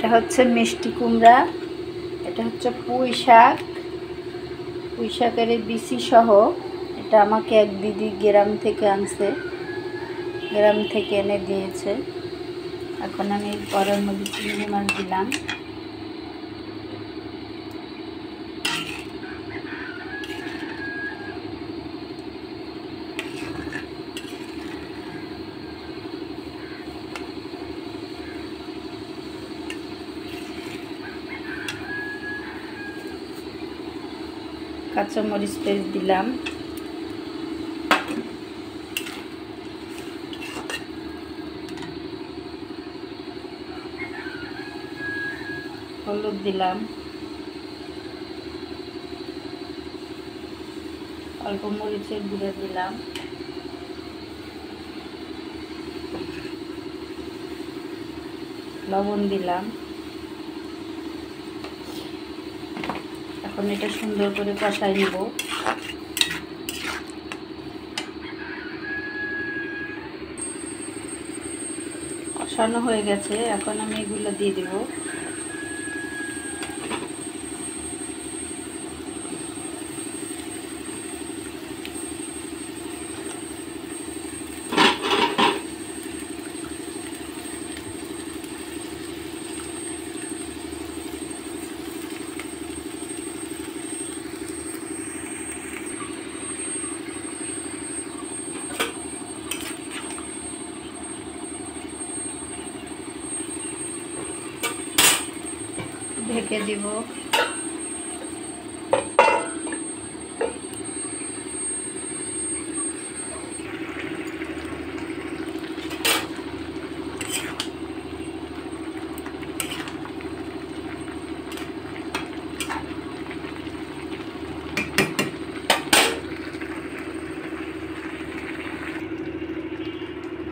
এটা হচ্ছে মিষ্টি কুমড়া, এটা হচ্ছে পুঁই শাক, পুঁই শাকের বিচি সহ। এটা আমাকে এক দিদি গ্রাম থেকে আনছে, গ্রাম থেকে এনে দিয়েছে। এখন আমি কড়াইয়ের মধ্যে চিংড়ি মাছ দিলাম, কাঁচামরিচ পেস্ট দিলাম, হলুদ দিলাম, অল্প মরিচের গুঁড়ো দিলাম, লবণ দিলাম। এখন এটা সুন্দর করে কষাই নেব। কষানো হয়ে গেছে, এখন আমি এগুলো দিয়ে দেব। ঢেকে দিব।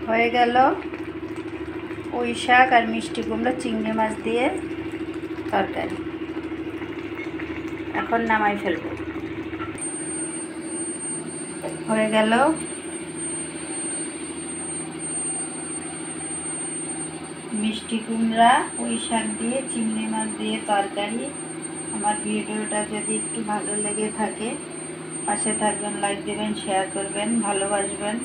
হয়ে গেল পুঁই শাক আর মিষ্টি কুমড়া চিংড়ি মাছ দিয়ে তরকারি। এখন নামাই ফেলব। হয়ে গেল মিষ্টি কুমড়া পুঁই শাক দিয়ে চিংড়ি মাছ দিয়ে তরকারি। আমার ভিডিওটা যদি একটু ভালো লেগে থাকে পাশে থাকবেন, লাইক দেবেন, শেয়ার করবেন, ভালোবাসবেন।